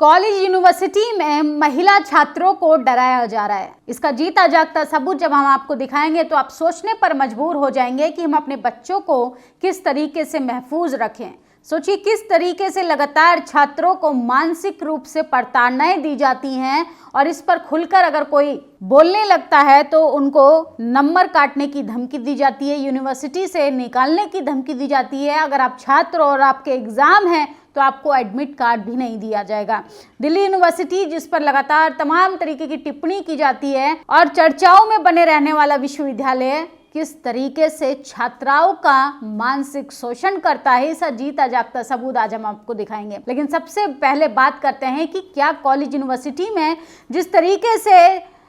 College university में महिला छात्रों को डराया जा रहा है। इसका जीता जागता सबूत जब हम आपको दिखाएंगे तो आप सोचने पर मजबूर हो जाएंगे कि हम अपने बच्चों को किस तरीके से महफूज रखें। सोचिए किस तरीके से लगातार छात्रों को मानसिक रूप से प्रताड़नाएं दी जाती हैं और इस पर खुलकर अगर कोई बोलने लगता है तो उनको नंबर काटने की धमकी दी जाती है, यूनिवर्सिटी से निकालने की धमकी दी जाती है। अगर आप छात्र और आपके एग्जाम हैं तो आपको एडमिट कार्ड भी नहीं दिया जाएगा। दिल्ली यूनिवर्सिटी जिस पर लगातार तमाम तरीके की टिप्पणी की जाती है और चर्चाओं में बने रहने वाला विश्वविद्यालय किस तरीके से छात्राओं का मानसिक शोषण करता है, इसका जीता जागता सबूत आज हम आपको दिखाएंगे। लेकिन सबसे पहले बात करते हैं कि क्या कॉलेज यूनिवर्सिटी में जिस तरीके से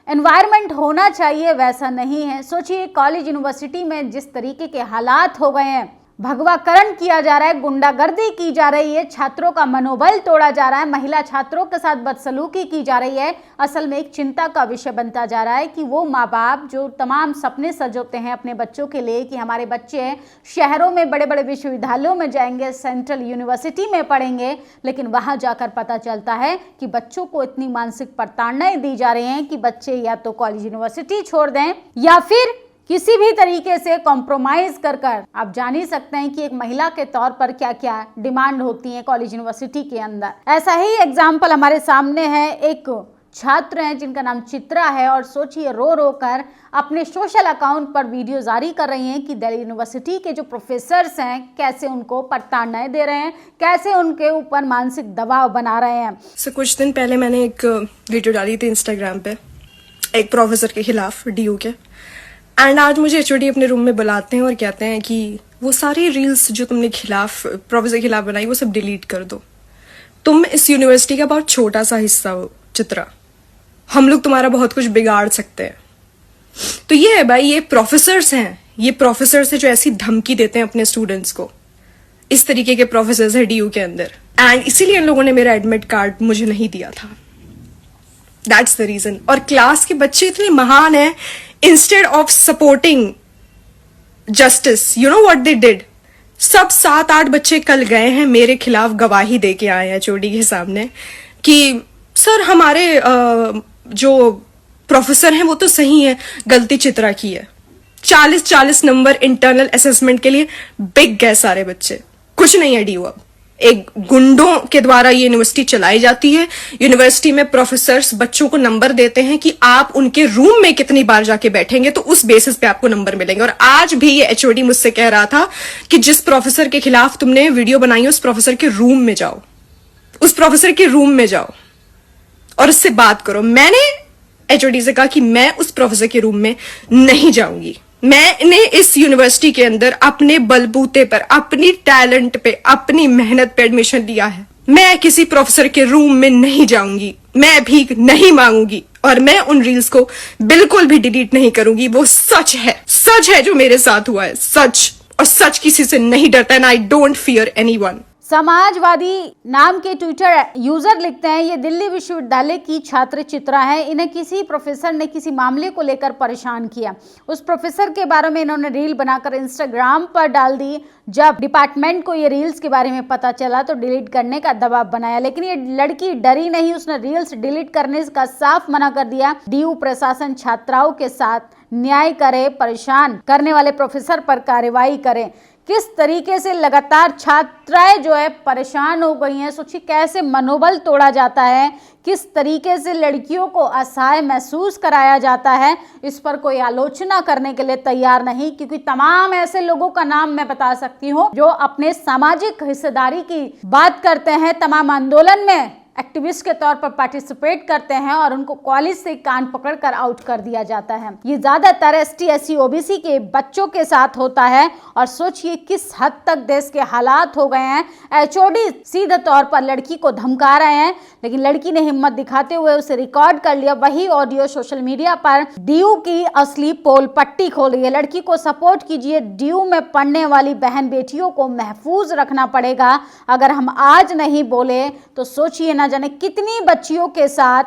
एनवायरनमेंट होना चाहिए वैसा नहीं है। सोचिए कॉलेज यूनिवर्सिटी में जिस तरीके के हालात हो गए हैं, भगवाकरण किया जा रहा है, गुंडागर्दी की जा रही है, छात्रों का मनोबल तोड़ा जा रहा है, महिला छात्रों के साथ बदसलूकी की जा रही है। असल में एक चिंता का विषय बनता जा रहा है कि वो माँ बाप जो तमाम सपने सजोते हैं अपने बच्चों के लिए कि हमारे बच्चे शहरों में बड़े बड़े विश्वविद्यालयों में जाएंगे, सेंट्रल यूनिवर्सिटी में पढ़ेंगे, लेकिन वहाँ जाकर पता चलता है कि बच्चों को इतनी मानसिक प्रताड़नाएं दी जा रही हैं कि बच्चे या तो कॉलेज यूनिवर्सिटी छोड़ दें या फिर किसी भी तरीके से कॉम्प्रोमाइज कर आप जान ही सकते हैं कि एक महिला के तौर पर क्या क्या डिमांड होती है कॉलेज यूनिवर्सिटी के अंदर। ऐसा ही एग्जाम्पल हमारे सामने है। एक छात्र हैं जिनका नाम चित्रा है और सोचिए रो रो कर अपने सोशल अकाउंट पर वीडियो जारी कर रही हैं कि दिल्ली यूनिवर्सिटी के जो प्रोफेसर्स हैं कैसे उनको प्रताड़नाएं दे रहे हैं, कैसे उनके ऊपर मानसिक दबाव बना रहे हैं। कुछ दिन पहले मैंने एक वीडियो डाली थी इंस्टाग्राम पे एक प्रोफेसर के खिलाफ, डीयू के, एंड आज मुझे एचओडी अपने रूम में बुलाते हैं और कहते हैं कि वो सारी रील्स जो तुमने प्रोफेसर के खिलाफ बनाई वो सब डिलीट कर दो। तुम इस यूनिवर्सिटी का बहुत छोटा सा हिस्सा हो चित्रा, हम लोग तुम्हारा बहुत कुछ बिगाड़ सकते हैं। तो ये है भाई, ये प्रोफेसर्स हैं, ये प्रोफेसर्स हैं जो ऐसी धमकी देते हैं अपने स्टूडेंट्स को। इस तरीके के प्रोफेसर्स है डीयू के अंदर, एंड इसीलिए इन लोगों ने मेरा एडमिट कार्ड मुझे नहीं दिया था। That's the reason. और क्लास के बच्चे इतने महान हैं, instead of supporting justice, you know what they did, सब 7-8 बच्चे कल गए हैं मेरे खिलाफ गवाही दे के आए हैं एचओडी के सामने कि सर हमारे जो प्रोफेसर हैं वो तो सही है, गलती चित्रा की है। 40-40 नंबर इंटरनल असेसमेंट के लिए बिक गए सारे बच्चे। कुछ नहीं है डीयू अब, एक गुंडों के द्वारा ये यूनिवर्सिटी चलाई जाती है। यूनिवर्सिटी में प्रोफेसर्स बच्चों को नंबर देते हैं कि आप उनके रूम में कितनी बार जाके बैठेंगे तो उस बेसिस पे आपको नंबर मिलेंगे। और आज भी ये एचओडी मुझसे कह रहा था कि जिस प्रोफेसर के खिलाफ तुमने वीडियो बनाई है उस प्रोफेसर के रूम में जाओ, उस प्रोफेसर के रूम में जाओ और उससे बात करो। मैंने एचओडी से कहा कि मैं उस प्रोफेसर के रूम में नहीं जाऊंगी। मैंने इस यूनिवर्सिटी के अंदर अपने बलबूते पर, अपनी टैलेंट पे, अपनी मेहनत पे एडमिशन लिया है। मैं किसी प्रोफेसर के रूम में नहीं जाऊंगी, मैं भीख नहीं मांगूंगी और मैं उन रील्स को बिल्कुल भी डिलीट नहीं करूंगी। वो सच है जो मेरे साथ हुआ है, सच, और सच किसी से नहीं डरता है। I don't fear anyone. Samajwadi नाम के ट्विटर यूजर लिखते हैं, ये दिल्ली विश्वविद्यालय की छात्र चित्रा है। इन्हें किसी प्रोफेसर ने किसी मामले को लेकर परेशान किया। उस प्रोफेसर के बारे में इन्होंने रील बनाकर इंस्टाग्राम पर डाल दी। जब डिपार्टमेंट को ये रील्स के बारे में पता चला तो डिलीट करने का दबाव बनाया, लेकिन ये लड़की डरी नहीं, उसने रील्स डिलीट करने का साफ मना कर दिया। डीयू प्रशासन छात्राओं के साथ न्याय करे, परेशान करने वाले प्रोफेसर पर कार्रवाई करे। किस तरीके से लगातार छात्राएं जो है परेशान हो गई हैं। सोचिए कैसे मनोबल तोड़ा जाता है, किस तरीके से लड़कियों को असहाय महसूस कराया जाता है। इस पर कोई आलोचना करने के लिए तैयार नहीं, क्योंकि तमाम ऐसे लोगों का नाम मैं बता सकती हूँ जो अपने सामाजिक हिस्सेदारी की बात करते हैं, तमाम आंदोलन में एक्टिविस्ट के तौर पर पार्टिसिपेट करते हैं और उनको कॉलेज से कान पकड़कर आउट कर दिया जाता है। ये ज्यादातर एसटी, एससी, ओबीसी के बच्चों के साथ होता है। और सोचिए किस हद तक देश के हालात हो गए हैं। एचओडी सीधे तौर पर लड़की को धमका रहे हैं, लेकिन लड़की ने हिम्मत दिखाते हुए उसे रिकॉर्ड कर लिया। वही ऑडियो सोशल मीडिया पर डीयू की असली पोल पट्टी खोल रही है। लड़की को सपोर्ट कीजिए, डीयू में पढ़ने वाली बहन बेटियों को महफूज रखना पड़ेगा। अगर हम आज नहीं बोले तो सोचिए ना जाने कितनी बच्चियों के साथ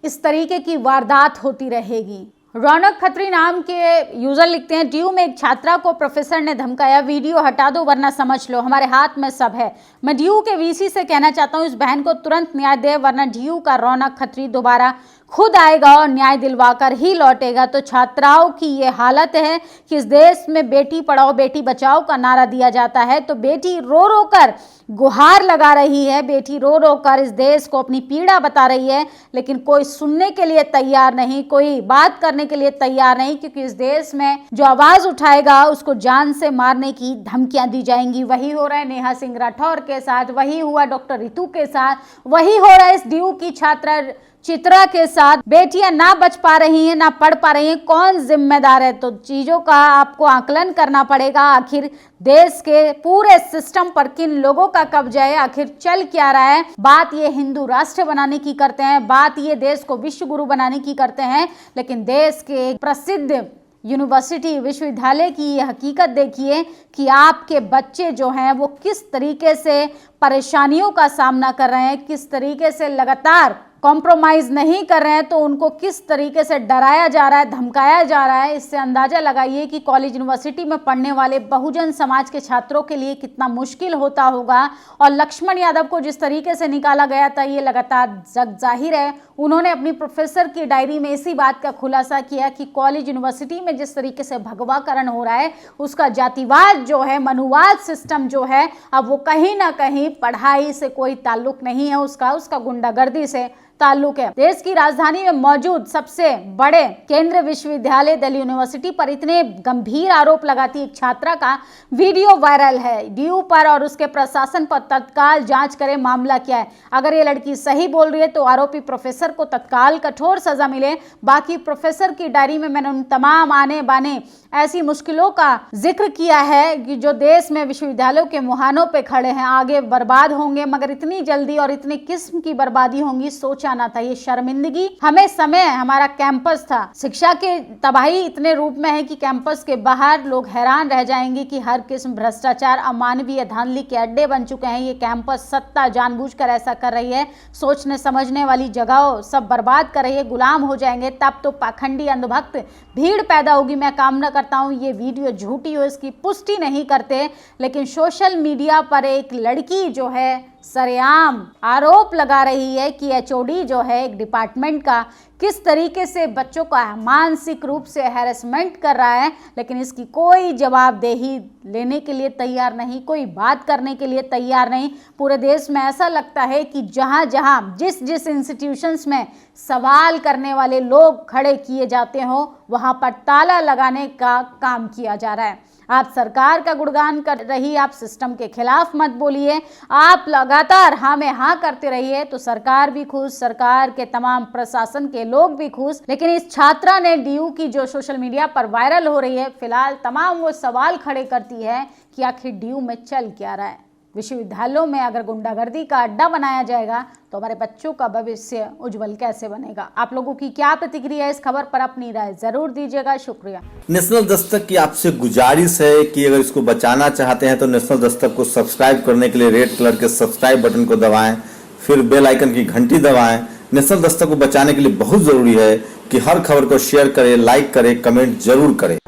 इस तरीके की वारदात होती रहेगी। रौनक खत्री नाम के यूजर लिखते हैं, डीयू में एक छात्रा को प्रोफेसर ने धमकाया, वीडियो हटा दो वरना समझ लो हमारे हाथ में सब है। मैं डीयू के वीसी से कहना चाहता हूं इस बहन को तुरंत न्याय दे वरना डीयू का रौनक खत्री दोबारा खुद आएगा और न्याय दिलवाकर ही लौटेगा। तो छात्राओं की ये हालत है कि इस देश में बेटी पढ़ाओ बेटी बचाओ का नारा दिया जाता है तो बेटी रो रो कर गुहार लगा रही है, बेटी रो रो कर इस देश को अपनी पीड़ा बता रही है, लेकिन कोई सुनने के लिए तैयार नहीं, कोई बात करने के लिए तैयार नहीं, क्योंकि इस देश में जो आवाज उठाएगा उसको जान से मारने की धमकियां दी जाएंगी। वही हो रहा है नेहा सिंह राठौर के साथ, वही हुआ डॉक्टर रितु के साथ, वही हो रहा है इस डीयू की छात्रा चित्रा के साथ। बेटियां ना बच पा रही हैं, ना पढ़ पा रही हैं, कौन जिम्मेदार है? तो चीजों का आपको आकलन करना पड़ेगा। आखिर देश के पूरे सिस्टम पर किन लोगों का कब्जा है, आखिर चल क्या रहा है? बात ये हिंदू राष्ट्र बनाने की करते हैं, बात ये देश को विश्व गुरु बनाने की करते हैं, लेकिन देश के प्रसिद्ध यूनिवर्सिटी विश्वविद्यालय की ये हकीकत देखिए कि आपके बच्चे जो हैं वो किस तरीके से परेशानियों का सामना कर रहे हैं, किस तरीके से लगातार कॉम्प्रोमाइज नहीं कर रहे हैं, तो उनको किस तरीके से डराया जा रहा है, धमकाया जा रहा है। इससे अंदाजा लगाइए कि कॉलेज यूनिवर्सिटी में पढ़ने वाले बहुजन समाज के छात्रों के लिए कितना मुश्किल होता होगा। और लक्ष्मण यादव को जिस तरीके से निकाला गया था ये लगातार जग जाहिर है। उन्होंने अपनी प्रोफेसर की डायरी में इसी बात का खुलासा किया कि कॉलेज यूनिवर्सिटी में जिस तरीके से भगवाकरण हो रहा है, उसका जातिवाद जो है, मनुवाद सिस्टम जो है, अब वो कहीं ना कहीं पढ़ाई से कोई ताल्लुक नहीं है, उसका गुंडागर्दी से ताल्लुक है। देश की राजधानी में मौजूद सबसे बड़े केंद्रीय विश्वविद्यालय दिल्ली यूनिवर्सिटी पर इतने गंभीर आरोप लगाती एक छात्रा का वीडियो वायरल है। डीयू पर और उसके प्रशासन पर तत्काल जांच करे, मामला क्या है। अगर ये लड़की सही बोल रही है तो आरोपी प्रोफेसर को तत्काल कठोर सजा मिले। बाकी प्रोफेसर की डायरी में मैंने उन तमाम आने बाने ऐसी मुश्किलों का जिक्र किया है कि जो देश में विश्वविद्यालयों के मुहानों पे खड़े हैं, आगे बर्बाद होंगे, मगर इतनी जल्दी और इतनी किस्म की बर्बादी होंगी सोचा ना था। ये शर्मिंदगी हमें समय हमारा कैंपस था, शिक्षा के तबाही इतने रूप में है कि कैंपस के बाहर लोग हैरान रह जाएंगे कि हर किस्म भ्रष्टाचार, अमानवीय धांधली के अड्डे बन चुके हैं। ये कैंपस सत्ता जानबूझकर ऐसा कर रही है, सोचने समझने वाली जगहों सब बर्बाद कर रही है, गुलाम हो जाएंगे। तब तो पाखंडी अंधभक्त भीड़ पैदा होगी। मैं कामना करता हूं ये वीडियो झूठी हो, इसकी पुष्टि नहीं करते, लेकिन सोशल मीडिया पर एक लड़की जो है सरेआम आरोप लगा रही है कि एचओडी जो है एक डिपार्टमेंट का किस तरीके से बच्चों का मानसिक रूप से हैरेसमेंट कर रहा है, लेकिन इसकी कोई जवाबदेही लेने के लिए तैयार नहीं, कोई बात करने के लिए तैयार नहीं। पूरे देश में ऐसा लगता है कि जहां जहां जिस इंस्टीट्यूशंस में सवाल करने वाले लोग खड़े किए जाते हो वहां पर ताला लगाने का काम किया जा रहा है। आप सरकार का गुणगान कर रही, आप सिस्टम के खिलाफ मत बोलिए, आप लगातार हाँ में हाँ करते रहिए तो सरकार भी खुश, सरकार के तमाम प्रशासन के लोग भी खुश। लेकिन इस छात्रा ने डीयू की जो सोशल मीडिया पर वायरल हो रही है, फिलहाल तमाम वो सवाल खड़े करती है कि आखिर डीयू में चल क्या रहा है। विश्वविद्यालयों में अगर गुंडागर्दी का अड्डा बनाया जाएगा तो हमारे बच्चों का भविष्य उज्जवल कैसे बनेगा? आप लोगों की क्या प्रतिक्रिया है इस खबर पर? अपनी राय जरूर दीजिएगा। शुक्रिया। नेशनल दस्तक की आपसे गुजारिश है कि अगर इसको बचाना चाहते हैं तो नेशनल दस्तक को सब्सक्राइब करने के लिए रेड कलर के सब्सक्राइब बटन को दबाएं, फिर बेल आइकन की घंटी दबाएं। नेशनल दस्तक को बचाने के लिए बहुत जरूरी है कि हर खबर को शेयर करें, लाइक करें, कमेंट जरूर करें।